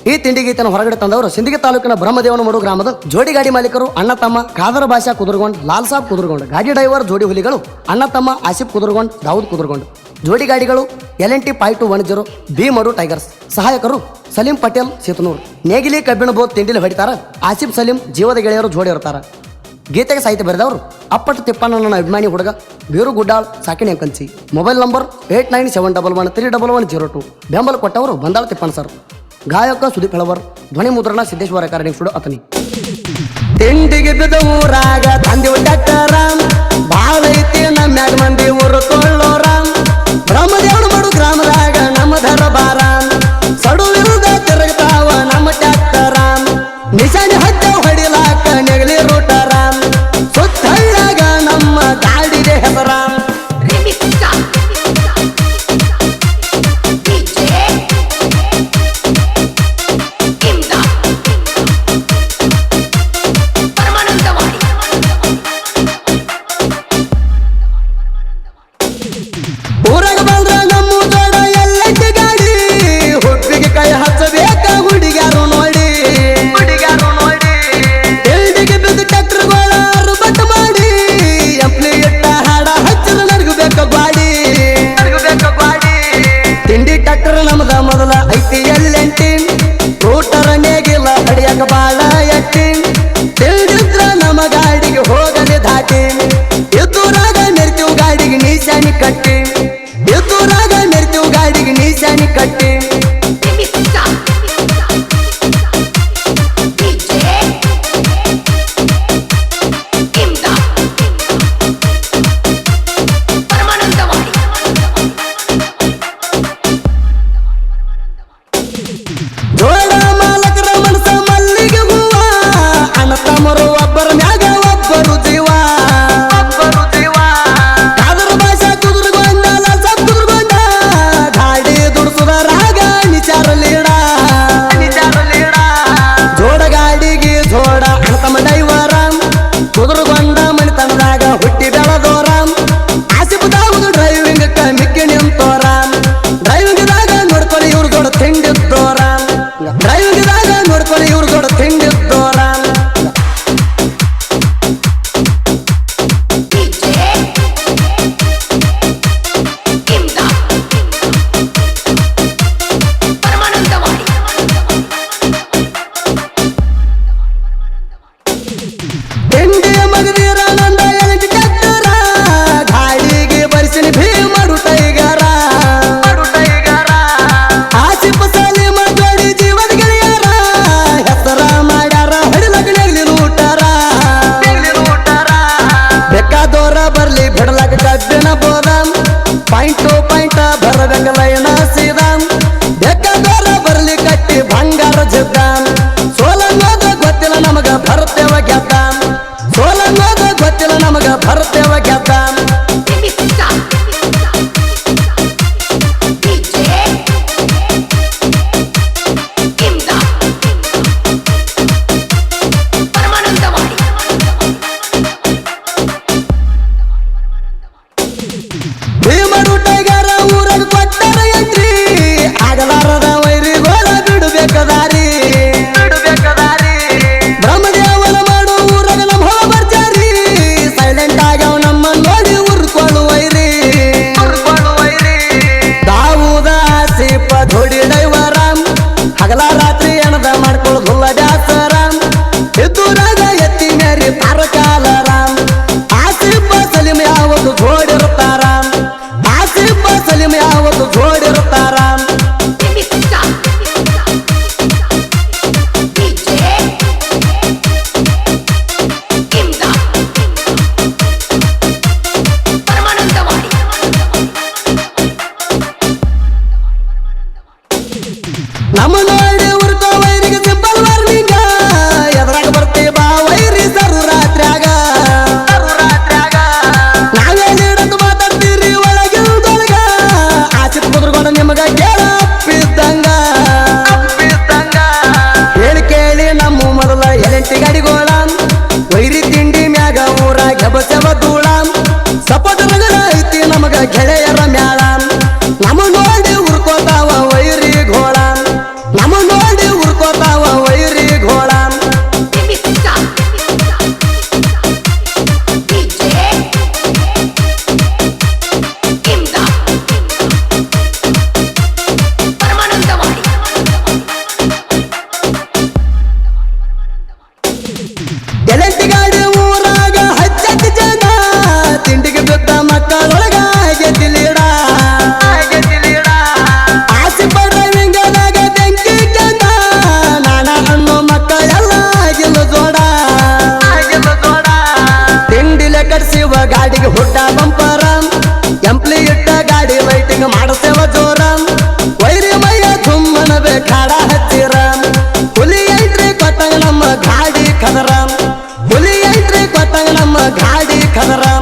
ಈ ತಿಂಡಿ ಗೀತನ ಹೊರಗಡೆ ತಂದವರು ಸಿಂದಗಿ ತಾಲೂಕಿನ ಬ್ರಹ್ಮದೇವನಮಡು ಗ್ರಾಮದ ಜೋಡಿ ಗಾಡಿ ಮಾಲೀಕರು ಅಣ್ಣ ತಮ್ಮ ಖಾದರ್ ಭಾಷಾ ಕುದುರ್ಗೊಂಡ್ ಲಾಲ್ ಸಾಬ್ ಕುದುರ್ಗೊಂಡ್ ಗಾಡಿ ಡ್ರೈವರ್ ಜೋಡಿ ಹುಲಿಗಳು ಅಣ್ಣ ತಮ್ಮ ಆಸಿಫ್ ಕುದುರ್ಗೊಂಡ್ ದಾವೂದ್ ಕುದುರ್ಗೊಂಡ್ ಜೋಡಿ ಗಾಡಿಗಳು LNT 5210 ಬಿ ಮಡು ಟೈಗರ್ಸ್ ಸಹಾಯಕರು ಸಲೀಂ ಪಟೇಲ್ ಸೇತನೂರ್ ನೇಗಿಲಿ ಕಬ್ಬಿಣ ಬೋತ್ ತಿಂಡಿಲಿ ಹೊಡಿತಾರ ಆಸಿಫ್ ಸಲೀಂ ಜೀವದ ಗೆಳೆಯರು ಜೋಡಿ ಇರ್ತಾರ ಗೀತೆಗೆ ಸಾಹಿತ್ಯ ಬರೆದವರು ಅಪ್ಪಟ ತಿಪ್ಪಣ್ಣನ ಅಭಿಮಾನಿ ಹುಡುಗ ಬೀರು ಗುಡ್ಡಾಳ್ ಸಾಕಿಣಿ ಅಂಕಂಚಿ ಮೊಬೈಲ್ ನಂಬರ್ 8971131102 ಬೆಂಬಲ ಕೊಟ್ಟವರು ಬಂದಾಳ ತಿಪ್ಪಣ್ಣ ಸರ್ ಗಾಯಕ ಸುದೀಪ್ ಹೆಳವರ್ ಧ್ವನಿ ಮುದ್ರಣ ಸಿದ್ದೇಶ್ವರ ರೆಕಾರ್ಡಿಂಗ್ ಸ್ಟುಡಿಯೋ ಅತನಿ ತಿಂಡಿಗೆ ಬಿದ್ದ ಊರಾಗ ತಂದೆವು ಡಾಕ್ಟರಾಮ್ ಬಾಳೈತಿ ನಮ್ಯಾಗ ಮಂದಿ ಊರು ಕೊಳ್ಳೋರಾಮ್ ಬ್ರಹ್ಮದೇವನಮಡು ಗ್ರಾಮದಾಗ ನಮ್ಮ ದರಬಾರ ಸಡು ವಿರುದ್ಧ ತಿರುಗ್ತಾವ ನಮ್ಮ ಡಾಕ್ಟರಾಮ್ ನಿಶಾನಿ ಹಚ್ಚ ಹೊಡಿಲಾಕ ನೆಗಲಿ ರೂಟರಾಮ್ ಸುತ್ತಳ್ಳಾಗ ನಮ್ಮ ಗಾಡಿಗೆ ಹೆಸರಾಮ್ ನಮ್ದ ಮೊದಲ ಐತಿ LNT ರೂಟರ ನೇಗಿಲ್ಲ ಹಡಿಯಾಕ ಬಾಳ ಎಟ್ಟಿ ತಿಳಿದ್ರ ನಮ್ಮ ಗಾಡಿಗೆ ಹೋಗಲಿ ದಾಟಿ ಎದುರಾಗ ಮೆರ್ತೀವ್ ಗಾಡಿಗೆ ನೀಶಾನಿ ಕಟ್ಟಿ ಎದುರಾಗ ಮೆರ್ತೀವ್ ಗಾಡಿಗೆ ನೀಶಾನಿ ಕಟ್ಟಿ ಪಾಯಿಂಟ್ ಬರಬೇಕಲ್ಲ ಸೀದಾಮ್ ಬೇಕಾದವರ ಬರ್ಲಿ ಕಟ್ಟಿ ಬಂಗಾರ ಜಿದ್ದಾಮ್ ಸೋಲನ್ನೋದ ಗೊತ್ತಿಲ್ಲ ನಮಗ ಭರ್ತೇವ ಗೆದ್ದಾಮ್ ಸೋಲನ್ನೋದ ಗೊತ್ತಿಲ್ಲ ನಮಗ ಭರ್ತೇವ ಗೆದ್ದಾಮ್ ಬ್ರಹ್ಮದೇವನಮಡು ಊರಾಗ ನಮ್ಮ ಹೊಲ ಬರ್ಜಾರಿ ಸೈಲೆಂಟ್ ಆಗ್ಯಾವ ನಮ್ಮ ನೋಡಿ ಉರ್ಕೊಳ್ಳುವೈರಿ ದಾವೂದ ಆಸಿಫ ಜೋಡಿ ಡೈವರಾಮ್ ಹಗಲ ರಾತ್ರಿ ಎಣದ ಮಾಡ್ಕೊಳ್ಳೋದುಲ್ಲ ದಾಸರಾಮ್ ಎದುರಾಗ ಎತ್ತಿ ಮೇರಿ ತಾರಕಾಲರಾಮ್ ಆಸಿಫ ಸಲೀಂ ಯಾವತ್ತು ಜೋಡಿರುತ್ತಾರಾಮ್ ಆಸಿಫ ಸಲೀಂ ಯಾವತ್ತು ಜೋಡಿರುತ್ತಾರಾಮ್ ನಮ್ಮ ನೋಡಿ ಉರ್ಕೋ ವೈರಿಗೆ ಸಿಂಪಲ್ ವಾರ್ನಿಂಗ ಎದ್ರಾಗ ಬರ್ತೀವಿ ಬಾ ವೈರಿ ಸರು ರಾತ್ರ್ಯಾಗ ನಾವೇನಿಡಂದು ಮಾತಾಡ್ತೀರಿ ಒಳಗಿಲ್ದೊಳಗ ಆಸಿಫ್ ಕುದುರ್ಗೊಂಡ ನಿಮಗ ಕೇಳಪ್ಪಿದ್ದಂಗ ಕೇಳಿ ನಮ್ಮ ಮೊದಲ LNT ಗಾಡಿಗೋಳ ವೈರಿ ತಿಂಡಿ ಮ್ಯಾಗ ಊರಾಗ ಬಸವ ಧೂಳ ಸಪೋಟ ರಗಡ ಐತಿ ನಮಗ ಗೆಳೆಯರ ಮ್ಯಾಳ ನಮ್ಮ ನೋಡಿ ಉರ್ಕೋತಾವ ವೈರಿ ಘೋಳ ನಮ್ಮ ಹೆಸರ